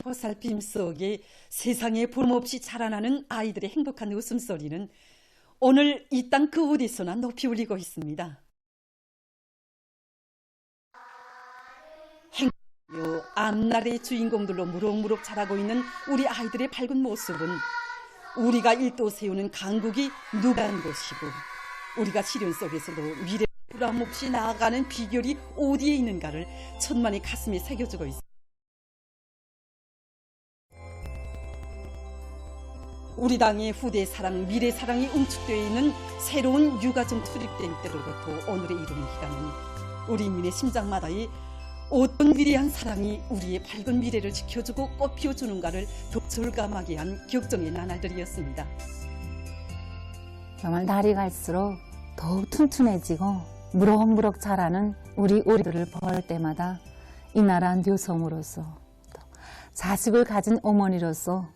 보살핌 속에 세상에 볼모없이 자라나는 아이들의 행복한 웃음소리는 오늘 이 땅 그 어디서나 높이 울리고 있습니다. 행복요 앞날의 주인공들로 무럭무럭 자라고 있는 우리 아이들의 밝은 모습은 우리가 일도 세우는 강국이 누구한 곳이고 우리가 시련 속에서도 미래 불안없이 나아가는 비결이 어디에 있는가를 천만의 가슴에 새겨주고 있습니다. 우리 당의 후대 사랑, 미래 사랑이 응축되어 있는 새로운 유가정 투입된 때로부터 오늘의 이른 기간은 우리 인민의 심장마다의 어떤 위대한 사랑이 우리의 밝은 미래를 지켜주고 꽃피워주는가를 독철감하게 한 격정의 나날들이었습니다. 정말 날이 갈수록 더욱 튼튼해지고 무럭무럭 자라는 우리 오리들을 볼 때마다 이 나라 여성으로서 또 자식을 가진 어머니로서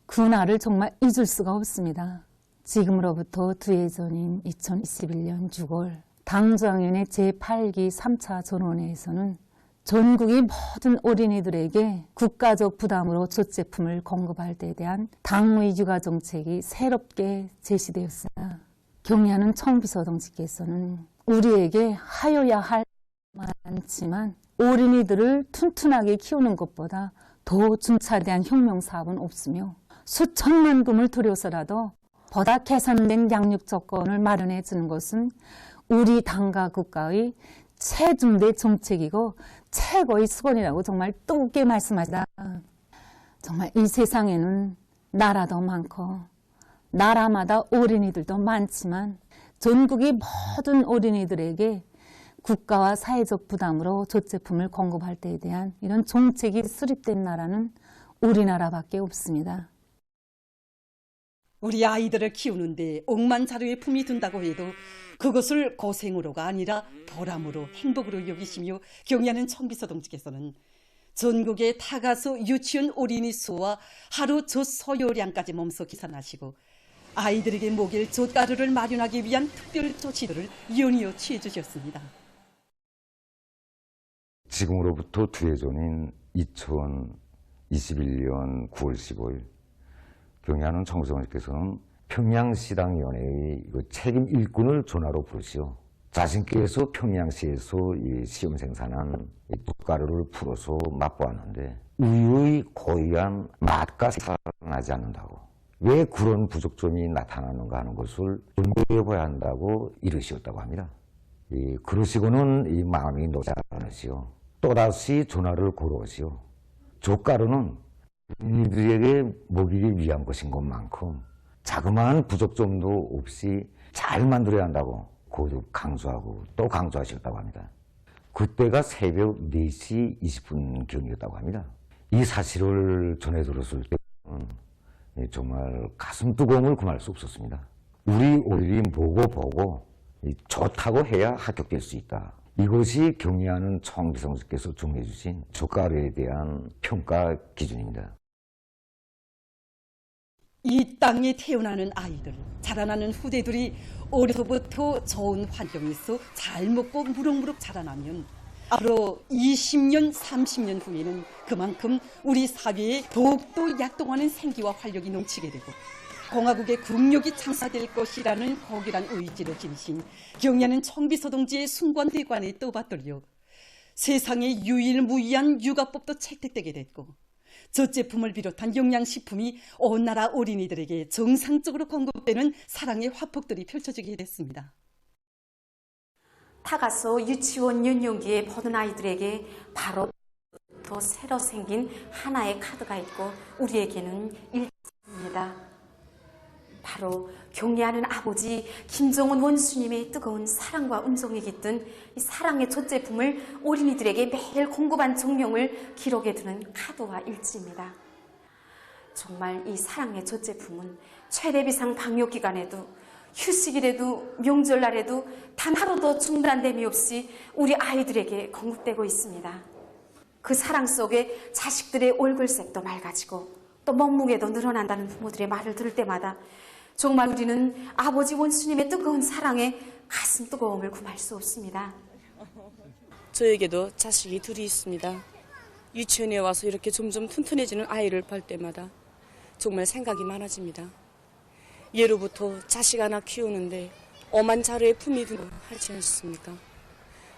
그 날을 정말 잊을 수가 없습니다. 지금으로부터 2해 전인 2021년 6월 당정연의 제8기 3차 전원회에서는 전국의 모든 어린이들에게 국가적 부담으로 젖제품을 공급할 때에 대한 당의 육아 정책이 새롭게 제시되었으나 경의하는 청비서동지께서는 우리에게 하여야 할 많지만 어린이들을 튼튼하게 키우는 것보다 더 준차대한 혁명사업은 없으며 수천만 금을 들여서라도 보다 개선된 양육 조건을 마련해 주는 것은 우리 당과 국가의 최중대 정책이고 최고의 수건이라고 정말 뜨겁게 말씀하시다. 정말 이 세상에는 나라도 많고 나라마다 어린이들도 많지만 전국의 모든 어린이들에게 국가와 사회적 부담으로 젖제품을 공급할 때에 대한 이런 정책이 수립된 나라는 우리나라밖에 없습니다. 우리 아이들을 키우는데 억만자료에 품이 든다고 해도 그것을 고생으로가 아니라 보람으로 행복으로 여기시며 경의하는 청비서동지께서는 전국의 타가수 유치원 어린이 수와 하루 젖 소요량까지 몸소 계산하시고 아이들에게 먹일 젖가루를 마련하기 위한 특별 조치들을 연이어 취해 주셨습니다. 지금으로부터 2해 전인 2021년 9월 15일 경의하는 청비서동지께서는 평양시당위원회의 책임 일꾼을 전화로 부르시어 자신께서 평양시에서 이 시험 생산한 젖가루를 풀어서 맛보았는데 우유의 고유한 맛과 색깔이 나지 않는다고, 왜 그런 부족점이 나타나는가 하는 것을 연구해 봐야 한다고 이르시었다고 합니다. 그러시고는 이 마음이 놓지 않으시오. 또다시 전화를 걸어오시오. 젖가루는 이들에게 먹이기 위한 것인 것만큼 자그마한 부족점도 없이 잘 만들어야 한다고 거듭 강조하고 또 강조하셨다고 합니다. 그때가 새벽 4시 20분경이었다고 합니다. 이 사실을 전해 들었을 때는 정말 가슴 뜨거움을 금할 수 없었습니다. 우리 오일이 보고 좋다고 해야 합격될 수 있다. 이것이 경의하는 청비서동지께서 정해 주신 젖가루에 대한 평가 기준입니다. 이 땅에 태어나는 아이들, 자라나는 후대들이 어려서부터 좋은 환경에서 잘 먹고 무럭무럭 자라나면 앞으로 20년, 30년 후에는 그만큼 우리 사회에 더욱더 약동하는 생기와 활력이 넘치게 되고 공화국의 국력이 창사될 것이라는 고결한 의지를 지니신 경의하는 청비서동지의 순관대관에 떠받들려 세상에 유일무이한 육아법도 채택되게 됐고 젖제품을 비롯한 영양식품이 온 나라 어린이들에게 정상적으로 공급되는 사랑의 화폭들이 펼쳐지게 됐습니다. 타가수 유치원 연령기에 보는 아이들에게 바로 더 새로 생긴 하나의 카드가 있고 우리에게는 일입니다. 바로 경례하는 아버지 김정은 원수님의 뜨거운 사랑과 음성이 깃든 이 사랑의 젖제품을 어린이들에게 매일 공급한 정령을 기록해 두는 카드와 일지입니다. 정말 이 사랑의 젖제품은 최대 비상 방역 기간에도 휴식일에도 명절날에도 단 하루도 중단됨이 없이 우리 아이들에게 공급되고 있습니다. 그 사랑 속에 자식들의 얼굴색도 맑아지고 또 몸무게도 늘어난다는 부모들의 말을 들을 때마다 정말 우리는 아버지 원수님의 뜨거운 사랑에 가슴 뜨거움을 금할 수 없습니다. 저에게도 자식이 둘이 있습니다. 유치원에 와서 이렇게 점점 튼튼해지는 아이를 볼 때마다 정말 생각이 많아집니다. 예로부터 자식 하나 키우는데 엄한 자루에 품이 든다 하지 않습니까?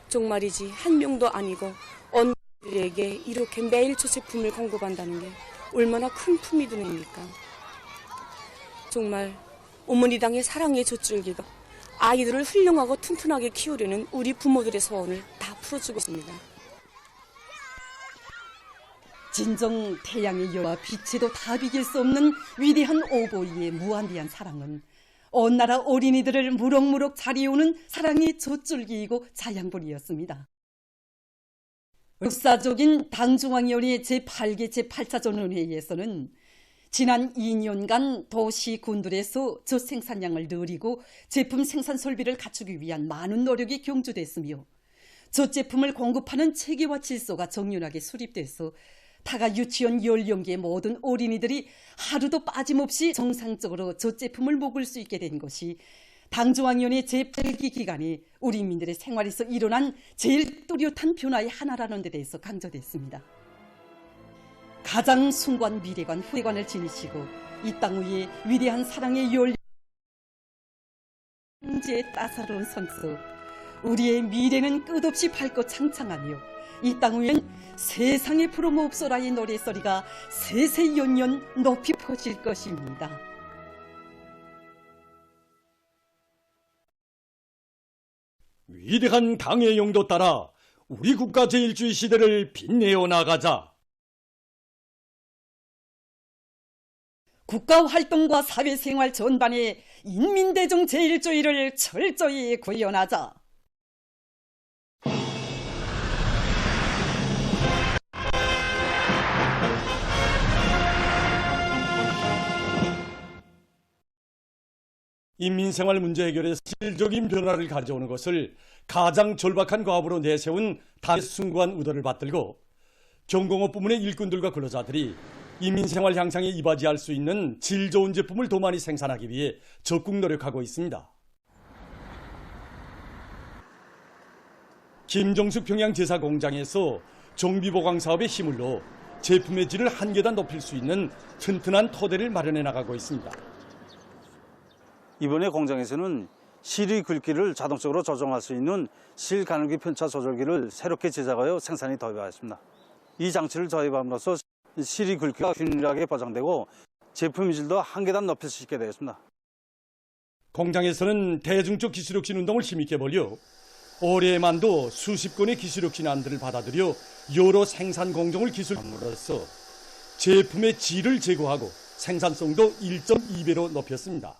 정말이지 한 명도 아니고 언니들에게 이렇게 매일 저 제품을 공급한다는 게 얼마나 큰 품이 드는 겁니까? 정말 어머니당의 사랑의 젖줄기가 아이들을 훌륭하고 튼튼하게 키우려는 우리 부모들의 소원을 다 풀어주고 있습니다. 진정 태양의 여와 빛에도 다 비길 수 없는 위대한 오보이의 무한대한 사랑은 온 나라 어린이들을 무럭무럭 자리오는 사랑의 젖줄기이고 자양분이었습니다. 역사적인 당중앙위원회 제8개 제8차 전원회의에서는 지난 2년간 도시 군들에서 젖생산량을 늘리고 제품 생산 설비를 갖추기 위한 많은 노력이 경주됐으며 젖제품을 공급하는 체계와 질서가 정연하게 수립돼서 타가 유치원 연령기의 모든 어린이들이 하루도 빠짐없이 정상적으로 젖제품을 먹을 수 있게 된 것이 당중앙위원회 제8기 기간에 우리 인민들의 생활에서 일어난 제일 뚜렷한 변화의 하나라는 데 대해서 강조됐습니다. 가장 숭고한 미래관 후대관을 지니시고 이 땅 위에 위대한 사랑의 열린 형제의 따사로운 선수, 우리의 미래는 끝없이 밝고 창창하며 이 땅 위엔 세상에 부러모없소라의 노래소리가 세세연년 높이 퍼질 것입니다. 위대한 강의 용도 따라 우리 국가 제1주의 시대를 빛내어 나가자. 국가활동과 사회생활 전반에 인민대중 제1주의를 철저히 구현하자. 인민생활 문제 해결에 실질적인 변화를 가져오는 것을 가장 절박한 과업으로 내세운 당의 숭고한 의도를 받들고 경공업 부문의 일꾼들과 근로자들이 인민생활 향상에 이바지할 수 있는 질 좋은 제품을 더 많이 생산하기 위해 적극 노력하고 있습니다. 김정숙 평양제사공장에서 정비보강 사업에 힘을 넣어 제품의 질을 한 계단 높일 수 있는 튼튼한 토대를 마련해 나가고 있습니다. 이번에 공장에서는 실이 굵기를 자동적으로 조정할 수 있는 실 가늘기 편차 조절기를 새롭게 제작하여 생산에 도입하였습니다. 이 장치를 도입함으로써 실이 굵기가 균일하게 보장되고 제품의 질도 한 계단 높일 수 있게 되었습니다. 공장에서는 대중적 기술혁신 운동을 힘있게 벌여 올해만도 수십 건의 기술혁신안들을 받아들여 여러 생산 공정을 기술함으로써 제품의 질을 제고하고 생산성도 1.2배로 높였습니다.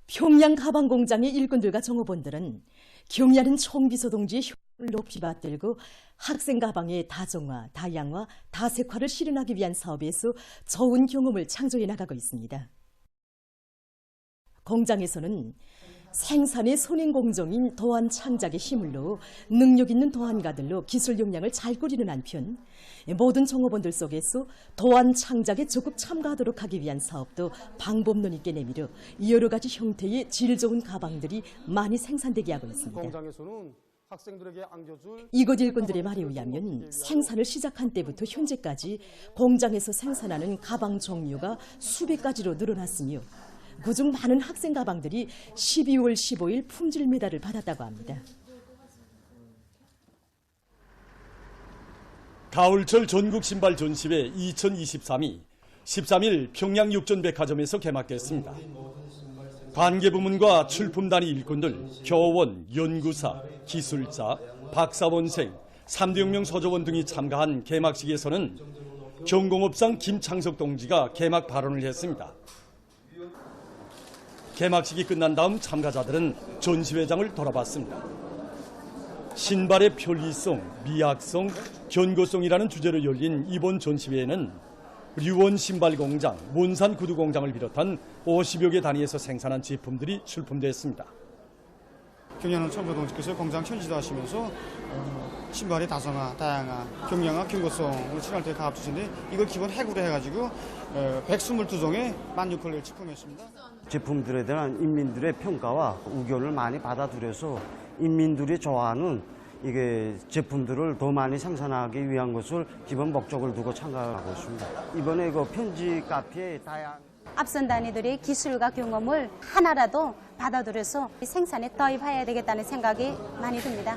평양 가방 공장의 일꾼들과 종업원들은 경의하는 총비서 동지의 효를 높이 받들고 학생 가방의 다정화, 다양화, 다색화를 실현하기 위한 사업에서 좋은 경험을 창조해 나가고 있습니다. 공장에서는 생산의 선행공정인 도안 창작에 힘을 넣어 능력 있는 도안가들로 기술 역량을 잘 꾸리는 한편 모든 종업원들 속에서 도안 창작에 적극 참가하도록 하기 위한 사업도 방법론 있게 내밀어 여러 가지 형태의 질 좋은 가방들이 많이 생산되게 하고 있습니다. 공장에서는 학생들에게 안겨줄 이곳 일꾼들의 말에 의하면 생산을 시작한 때부터 현재까지 공장에서 생산하는 가방 종류가 수백 가지로 늘어났으며 그중 많은 학생 가방들이 12월 15일 품질 메달을 받았다고 합니다. 가을철 전국 신발 전시회 2023이 13일 평양 육전백화점에서 개막됐습니다. 관계부문과 출품단위 일꾼들, 교원, 연구사, 기술자, 박사원생, 3대 혁명 소조원 등이 참가한 개막식에서는 경공업상 김창석 동지가 개막 발언을 했습니다. 개막식이 끝난 다음 참가자들은 전시회장을 돌아봤습니다. 신발의 편리성, 미학성, 견고성이라는 주제로 열린 이번 전시회에는 류원 신발공장, 몬산 구두공장을 비롯한 50여 개 단위에서 생산한 제품들이 출품됐습니다. 경의하는 참가동지께서 공장 현지도 하시면서 신발의 다성화, 다양화, 경량화, 경고성으로 칠할 때 가압 주제인데 이걸 기본 핵으로 해가지고 122종의 16,000을 제품했습니다. 제품들에 대한 인민들의 평가와 의견을 많이 받아들여서 인민들이 좋아하는 이게 제품들을 더 많이 생산하기 위한 것을 기본 목적을 두고 참가하고 있습니다. 이번에 그 편지 카페에 다양한 앞선 단위들의 기술과 경험을 하나라도 받아들여서 생산에 도입해야 되겠다는 생각이 많이 듭니다.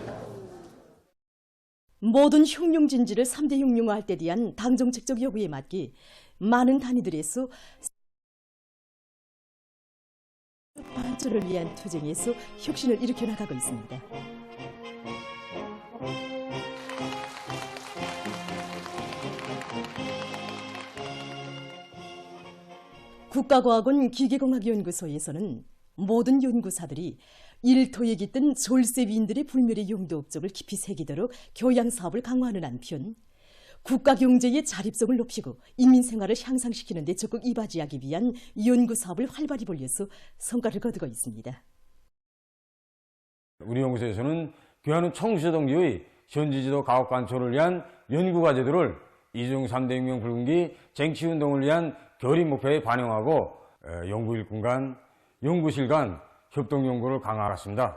모든 흉룡진지를 3대 흉룡화할 때 대한 당정책적 요구에 맞게 많은 단위들에서 발전을 위한 투쟁에서 혁신을 일으켜 나가고 있습니다. 국가과학원 기계공학연구소에서는 모든 연구사들이 일토에 깃든 졸세위인들의 불멸의 용도 업적을 깊이 새기도록 교양 사업을 강화하는 한편 국가 경제의 자립성을 높이고 인민 생활을 향상시키는 데 적극 이바지하기 위한 연구 사업을 활발히 벌려서 성과를 거두고 있습니다. 우리 연구소에서는 귀하는 청주시 동지의 현지지도 가옥 관철을 위한 연구 과제들을 이중 3대 혁명 불군기 쟁취운동을 위한 결의 목표에 반영하고 연구 일꾼 간, 연구실 간 협동 연구를 강화하였습니다.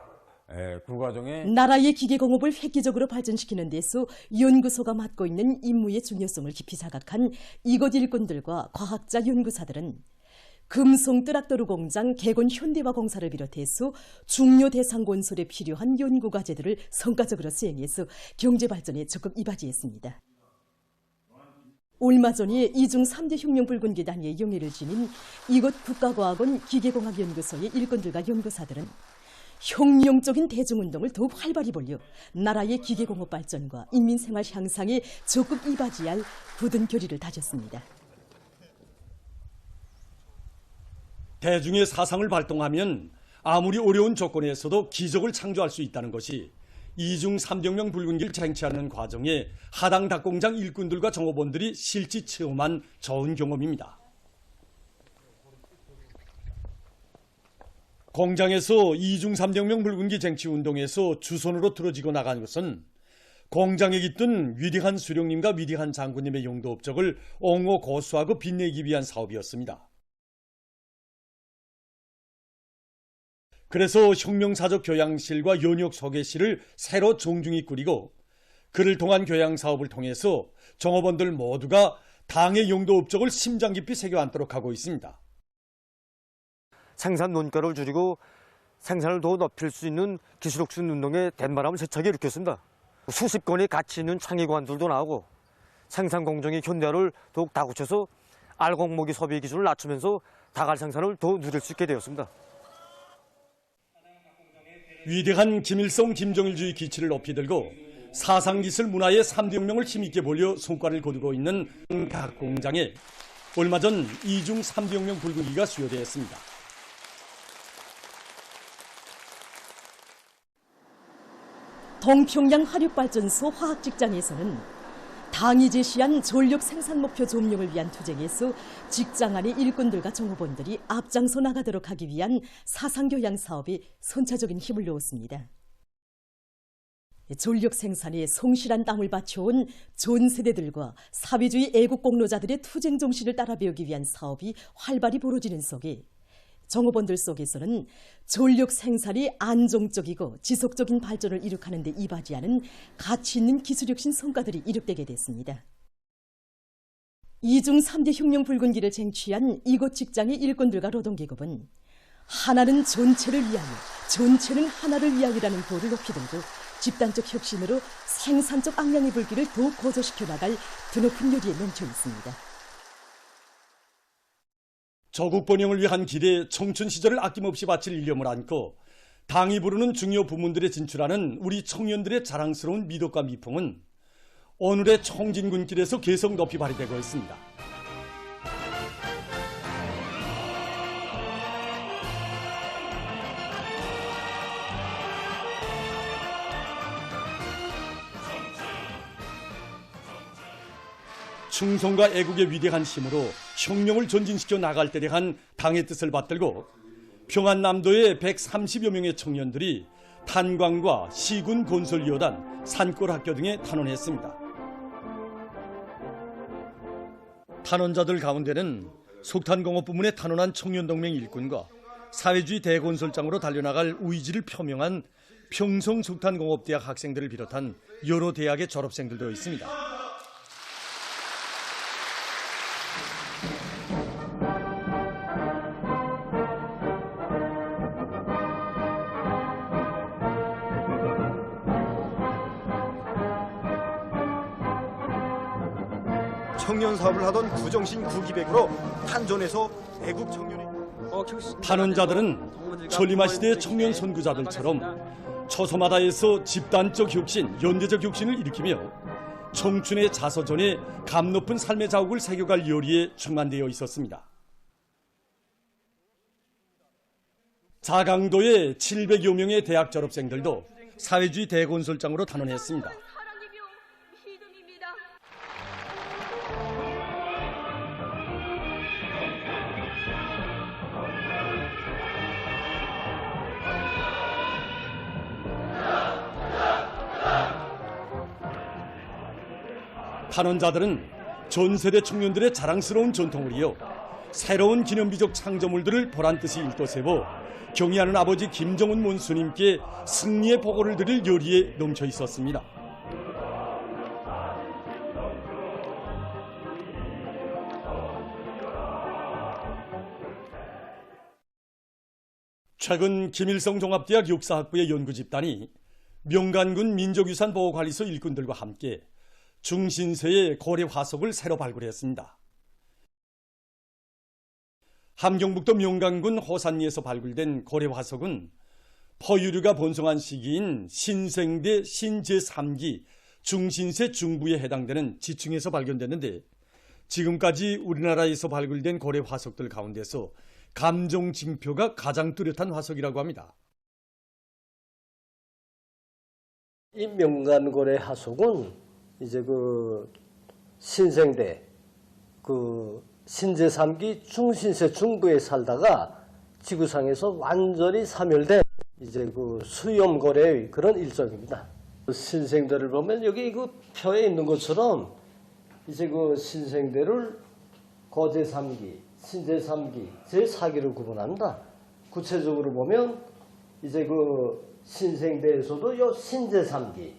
그 과정에 나라의 기계공업을 획기적으로 발전시키는 데서 연구소가 맡고 있는 임무의 중요성을 깊이 자각한 이곳 일꾼들과 과학자 연구사들은 금송 뜨락도루 공장 개건 현대화 공사를 비롯해서 중요 대상 건설에 필요한 연구 과제들을 성과적으로 수행해서 경제 발전에 적극 이바지했습니다. 얼마 전에 이중 3대 혁명 불군기 단위의 영예를 지닌 이곳 국가과학원 기계공학연구소의 일꾼들과 연구사들은 혁명적인 대중운동을 더욱 활발히 벌여 나라의 기계공업 발전과 인민생활 향상에 적극 이바지할 굳은 결의를 다졌습니다. 대중의 사상을 발동하면 아무리 어려운 조건에서도 기적을 창조할 수 있다는 것이 이중 3대 불군기를 쟁취하는 과정에 하당 닭공장 일꾼들과 종업원들이 실제 체험한 좋은 경험입니다. 공장에서 이중 3대 불군기 쟁취 운동에서 주선으로 들어지고 나간 것은 공장에 깃든 위대한 수령님과 위대한 장군님의 용도 업적을 옹호 고수하고 빛내기 위한 사업이었습니다. 그래서 혁명사적 교양실과 연역 소개실을 새로 정중히 꾸리고 그를 통한 교양 사업을 통해서 종업원들 모두가 당의 용도 업적을 심장 깊이 새겨 앉도록 하고 있습니다. 생산 논가를 줄이고 생산을 더 높일 수 있는 기술혁신 운동에 대바람을 세차게 일으켰습니다. 수십 건의 가치 있는 창의관들도 나오고 생산 공정의 현대화를 더욱 다구쳐서 알곡목이 소비 기술을 낮추면서 다갈 생산을 더 누릴 수 있게 되었습니다. 위대한 김일성 김정일주의 기치를 높이 들고 사상기술 문화의 3대 혁명을 힘있게 벌려 성과를 거두고 있는 각 공장에 얼마 전 이중 3대 혁명 불군기가 수여되었습니다. 동평양 화력발전소 화학직장에서는 당이 제시한 전력 생산 목표 점령을 위한 투쟁에서 직장 안의 일꾼들과 종업원들이 앞장서 나가도록 하기 위한 사상교양 사업에 선차적인 힘을 넣었습니다. 전력 생산에 성실한 땀을 바쳐온 전 세대들과 사회주의 애국 공로자들의 투쟁 정신을 따라 배우기 위한 사업이 활발히 벌어지는 속에 종업원들 속에서는 전력 생산이 안정적이고 지속적인 발전을 이룩하는 데 이바지하는 가치 있는 기술혁신 성과들이 이룩되게 됐습니다. 이중 3대 혁명 불군기를 쟁취한 이곳 직장의 일꾼들과 노동계급은 하나는 전체를 위하여, 전체는 하나를 위하여라는 도를 높이 들고 집단적 혁신으로 생산적 악량의 불길을 더욱 고조시켜 나갈 드높은 요리에 넘쳐 있습니다. 조국 번영을 위한 길에 청춘 시절을 아낌없이 바칠 일념을 안고 당이 부르는 중요 부문들에 진출하는 우리 청년들의 자랑스러운 미덕과 미풍은 오늘의 청진군길에서 계속 높이 발휘되고 있습니다. 충성과 애국의 위대한 힘으로 혁명을 전진시켜 나갈 때 대한 당의 뜻을 받들고 평안남도의 130여 명의 청년들이 탄광과 시군 건설여단, 산골학교 등에 탄원했습니다. 탄원자들 가운데는 석탄공업 부문에 탄원한 청년동맹 일꾼과 사회주의 대건설장으로 달려나갈 의지를 표명한 평성석탄공업대학 학생들을 비롯한 여러 대학의 졸업생들도 있습니다. 청년 사업을 하던 구정신 9기백으로 탄전에서 애국 청년이 탄원자들은 전림마 시대의 청년 선구자들처럼 처소마다에서 집단적 혁신, 연대적 혁신을 일으키며 청춘의 자서전에 감 높은 삶의 자국을 새겨갈 열의에 충만되어 있었습니다. 자강도의 700여 명의 대학 졸업생들도 사회주의 대건설장으로 탄원했습니다. 탄원자들은 전 세대 청년들의 자랑스러운 전통을 이어 새로운 기념비적 창조물들을 보란듯이 일도세워 경의하는 아버지 김정은 문수님께 승리의 보고를 드릴 열의에 넘쳐 있었습니다. 최근 김일성 종합대학 역사학부의 연구집단이 명간군 민족유산보호관리소 일꾼들과 함께 중신세의 고래 화석을 새로 발굴했습니다. 함경북도 명간군 호산리에서 발굴된 고래 화석은 포유류가 번성한 시기인 신생대 신제3기 중신세 중부에 해당되는 지층에서 발견됐는데 지금까지 우리나라에서 발굴된 고래 화석들 가운데서 감정징표가 가장 뚜렷한 화석이라고 합니다. 이 명간고래 화석은 이제 그 신생대 신제 3기 중신세 중부에 살다가 지구상에서 완전히 사멸된 이제 그 수염고래의 그런 일종입니다. 신생대를 보면 여기 그 표에 있는 것처럼 이제 그 신생대를 고제 3기, 신제 3기, 제 4기로 구분합니다. 구체적으로 보면 이제 그 신생대에서도 요 신제 3기,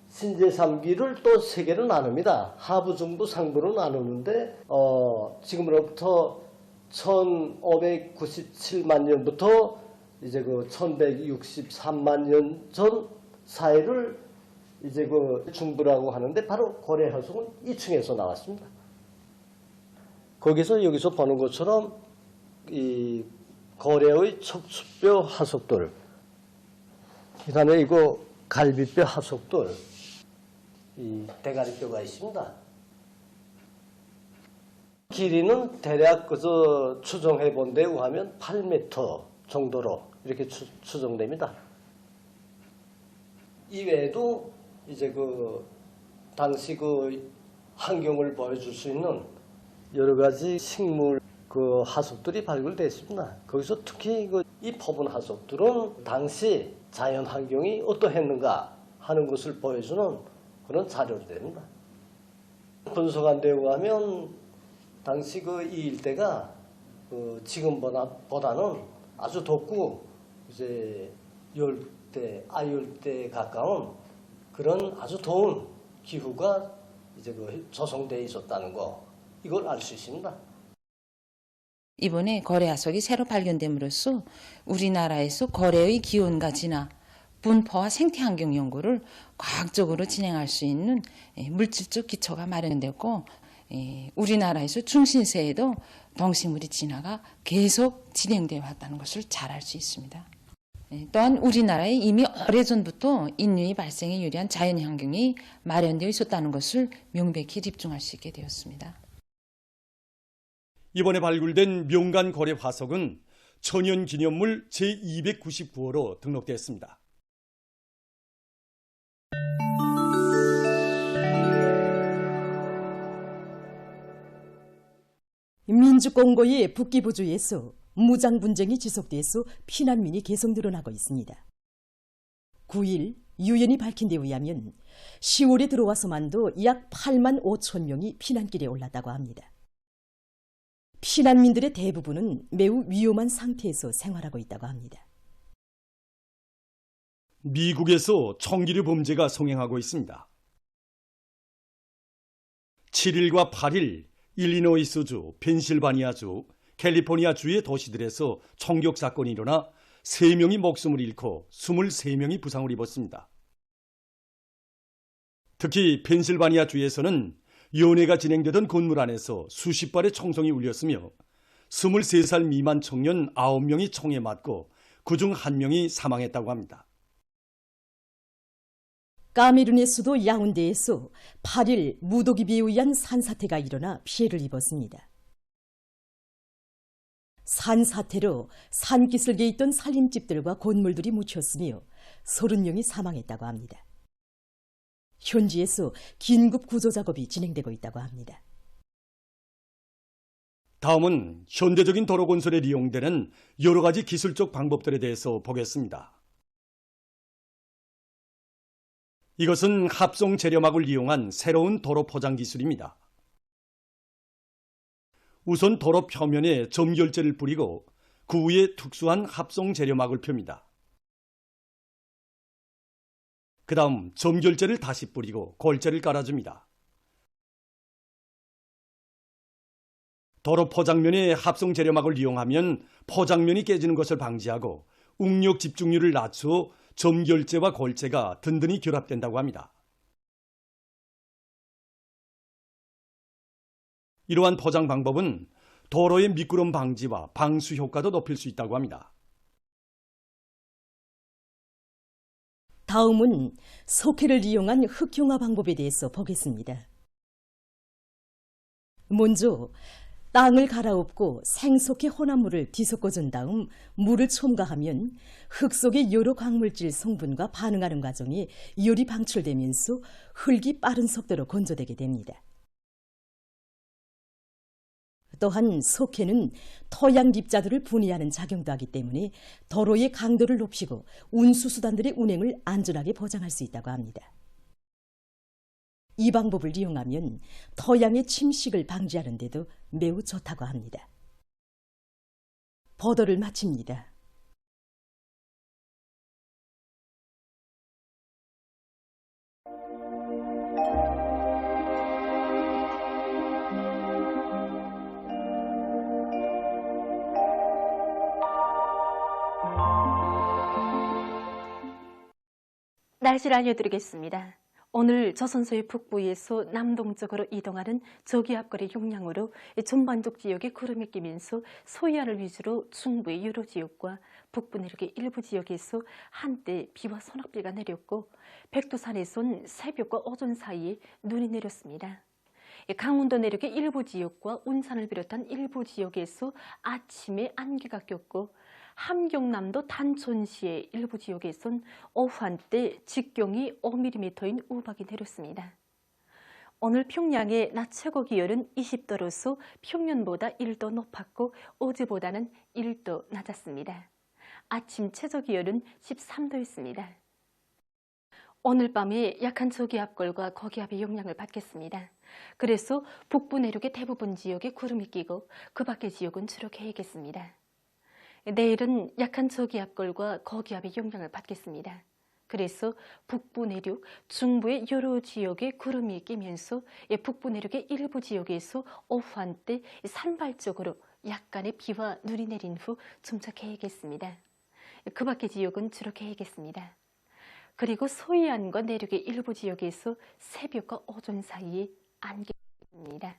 신제 3기를 또 세 개로 나눕니다. 하부, 중부, 상부로 나누는데 지금으로부터 1597만 년부터 이제 그 1163만 년 전 사이를 이제 그 중부라고 하는데 바로 고래 화석은 이 층에서 나왔습니다. 거기서 여기서 보는 것처럼 이 고래의 척추뼈 화석들, 그다음에 이거 갈비뼈 화석들, 이 대가리뼈가 있습니다. 길이는 대략 그저 추정해 본 데 의하면 8m 정도로 이렇게 추정됩니다. 이외에도 이제 그 당시 그 환경을 보여줄 수 있는 여러 가지 식물 그 화석들이 발굴됐습니다. 거기서 특히 이 포분 화석들은 당시 자연 환경이 어떠했는가 하는 것을 보여주는 그런 자료로 됩니다. 분석한 데 의하면 당시 이 일대가 지금보다는 아주 덥고 이제 열대, 아열대에 가까운 그런 아주 더운 기후가 이제 조성되어 있었다는 거, 이걸 알 수 있습니다. 이번에 고래 화석이 새로 발견됨으로써 우리나라에서 고래의 기온과 진화, 분포와 생태환경 연구를 과학적으로 진행할 수 있는 물질적 기초가 마련되고, 우리나라에서 중신세에도 동식물의 진화가 계속 진행되어 왔다는 것을 잘 알 수 있습니다. 또한 우리나라에 이미 오래전부터 인류의 발생에 유리한 자연환경이 마련되어 있었다는 것을 명백히 입증할 수 있게 되었습니다. 이번에 발굴된 명간 고래 화석은 천연기념물 제299호로 등록됐습니다. 민주공고의 북기부주에서 무장 분쟁이 지속돼서 피난민이 계속 늘어나고 있습니다. 9일 유엔이 밝힌 데 의하면 10월에 들어와서만도 약 8만 5천 명이 피난길에 올랐다고 합니다. 피난민들의 대부분은 매우 위험한 상태에서 생활하고 있다고 합니다. 미국에서 총기류 범죄가 성행하고 있습니다. 7일과 8일 일리노이스주, 펜실바니아주, 캘리포니아주의 도시들에서 총격 사건이 일어나 3명이 목숨을 잃고 23명이 부상을 입었습니다. 특히 펜실바니아주에서는 연회가 진행되던 건물 안에서 수십 발의 총성이 울렸으며 23살 미만 청년 9명이 총에 맞고 그중 1명이 사망했다고 합니다. 까메룬의 수도 야운데에서 8일 무더기 비에 의한 산사태가 일어나 피해를 입었습니다. 산사태로 산기슭에 있던 살림집들과 건물들이 묻혔으며 30명이 사망했다고 합니다. 현지에서 긴급 구조 작업이 진행되고 있다고 합니다. 다음은 현대적인 도로 건설에 이용되는 여러 가지 기술적 방법들에 대해서 보겠습니다. 이것은 합성 재료막을 이용한 새로운 도로 포장 기술입니다. 우선 도로 표면에 점결제를 뿌리고 그 위에 특수한 합성 재료막을 펴니다. 그 다음 점결제를 다시 뿌리고 골재를 깔아줍니다. 도로 포장면에 합성 재료막을 이용하면 포장면이 깨지는 것을 방지하고 응력 집중률을 낮추어 점결제와 골재가 든든히 결합된다고 합니다. 이러한 포장 방법은 도로의 미끄럼 방지와 방수 효과도 높일 수 있다고 합니다. 다음은 석회를 이용한 흑형화 방법에 대해서 보겠습니다. 먼저 땅을 갈아엎고 생석회 혼합물을 뒤섞어준 다음 물을 첨가하면 흙 속의 여러 광물질 성분과 반응하는 과정에 열이 방출되면서 흙이 빠른 속도로 건조되게 됩니다. 또한 석회는 토양 립자들을 분해하는 작용도 하기 때문에 도로의 강도를 높이고 운수수단들의 운행을 안전하게 보장할 수 있다고 합니다. 이 방법을 이용하면 토양의 침식을 방지하는 데도 매우 좋다고 합니다. 보도를 마칩니다. 날씨를 알려드리겠습니다. 오늘 조선소의 북부에서 남동쪽으로 이동하는 저기압골의 용량으로 전반적 지역에 구름이 끼면서 서해안을 위주로 중부의 여러 지역과 북부 내륙의 일부 지역에서 한때 비와 소낙비가 내렸고 백두산에선 새벽과 오전 사이에 눈이 내렸습니다. 강원도 내륙의 일부 지역과 운산을 비롯한 일부 지역에서 아침에 안개가 꼈고 함경남도 단촌시의 일부 지역에선 오후 한때 직경이 5mm인 우박이 내렸습니다. 오늘 평양의 낮 최고 기온은 20도로서 평년보다 1도 높았고 어제보다는 1도 낮았습니다. 아침 최저 기온은 13도였습니다. 오늘 밤에 약한 저기압골과 고기압의 영향을 받겠습니다. 그래서 북부 내륙의 대부분 지역에 구름이 끼고 그 밖의 지역은 주로 개겠습니다. 내일은 약한 저기압골과 고기압의 영향을 받겠습니다. 그래서 북부 내륙, 중부의 여러 지역에 구름이 끼면서 북부 내륙의 일부 지역에서 오후 한때 산발적으로 약간의 비와 눈이 내린 후 점차 개겠습니다. 그 밖의 지역은 주로 개겠습니다. 그리고 서해안과 내륙의 일부 지역에서 새벽과 오전 사이에 안개입니다.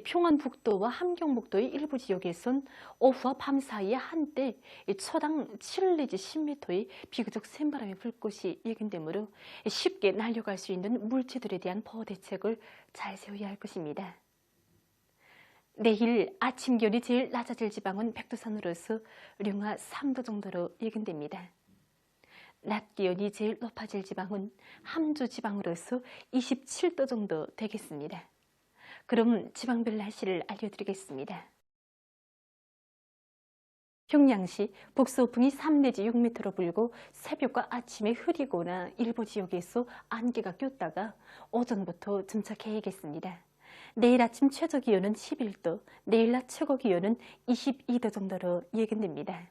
평안북도와 함경북도의 일부 지역에선 오후와 밤 사이에 한때 초당 7 내지 10m의 비교적 센 바람이 불 것이 예견되므로 쉽게 날려갈 수 있는 물체들에 대한 보호 대책을 잘 세워야 할 것입니다. 내일 아침 기온이 제일 낮아질 지방은 백두산으로서 령하 3도 정도로 예견됩니다. 낮 기온이 제일 높아질 지방은 함주 지방으로서 27도 정도 되겠습니다. 그럼 지방별 날씨를 알려드리겠습니다. 평양시 북서풍이 3 내지 6m로 불고 새벽과 아침에 흐리거나 일부 지역에서 안개가 꼈다가 오전부터 점차 개겠습니다. 내일 아침 최저기온은 11도, 내일 낮 최고기온은 22도 정도로 예견됩니다.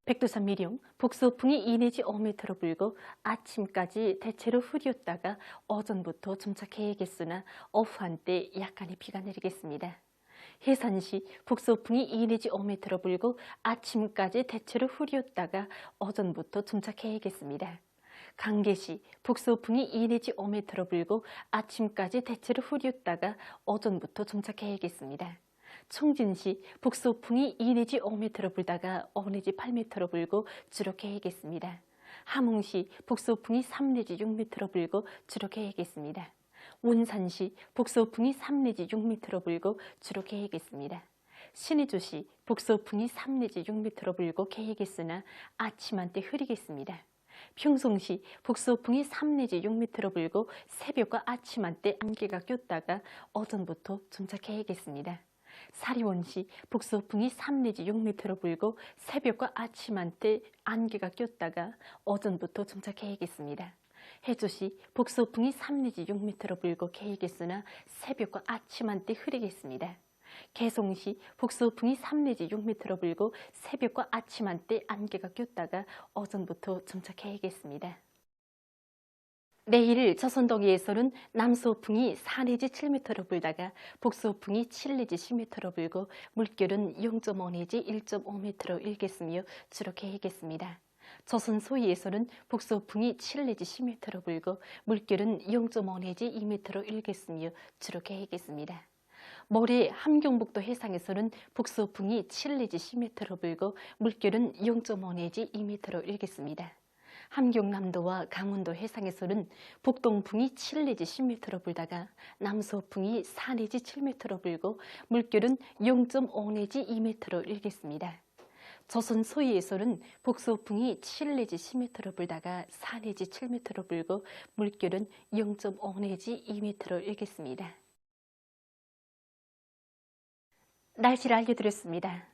백두산 미령 북서풍이 2 내지 5m로 불고 아침까지 대체로 흐렸다가 오전부터 점차 개겠으나 오후 한때 약간의 비가 내리겠습니다. 해산시 북서풍이 2 내지 5m로 불고 아침까지 대체로 흐렸다가 오전부터 점차 개겠습니다. 강계시 북서풍이 2 내지 5m로 불고 아침까지 대체로 흐렸다가 오전부터 점차 개겠습니다. 청진시 북서풍이 2 내지 5m로 불다가 5 내지 8m로 불고 주로 개겠습니다. 함흥시 북서풍이 3 내지 6m로 불고 주로 개겠습니다. 원산시 북서풍이 3 내지 6m로 불고 주로 개겠습니다. 신의주시 북서풍이 3 내지 6m로 불고 개겠으나 아침 한때 흐리겠습니다. 평송시 북서풍이 3 내지 6m로 불고 새벽과 아침 한때 안개가 꼈다가 오전부터 점차 개겠습니다. 사리원시 북서풍이 3 내지 6m로 불고 새벽과 아침 한때 안개가 꼈다가 오전부터 점차 개겠습니다. 해주시 북서풍이 3 내지 6m로 불고 개겠으나 새벽과 아침 한때 흐리겠습니다. 개송시 북서풍이 3 내지 6m로 불고 새벽과 아침 한때 안개가 꼈다가 오전부터 점차 개겠습니다. 내일 조선동해에서는 남서풍이 4 내지 7m로 불다가 북서풍이 7 내지 10m로 불고 물결은 0.5 내지 1.5m로 일겠으며 주로 개겠습니다. 조선 소위에서는 북서풍이 7 내지 10m로 불고 물결은 0.5 내지 2m로 일겠으며 주로 개겠습니다. 모레 함경북도 해상에서는 북서풍이 7 내지 10m로 불고 물결은 0.5 내지 2m로 일겠습니다. 함경남도와 강원도 해상에서는 북동풍이 7 내지 10m로 불다가 남서풍이 4 내지 7m로 불고 물결은 0.5 내지 2m로 일겠습니다. 조선 소위에서는 북서풍이 7 내지 10m로 불다가 4 내지 7m로 불고 물결은 0.5 내지 2m로 일겠습니다. 날씨를 알려드렸습니다.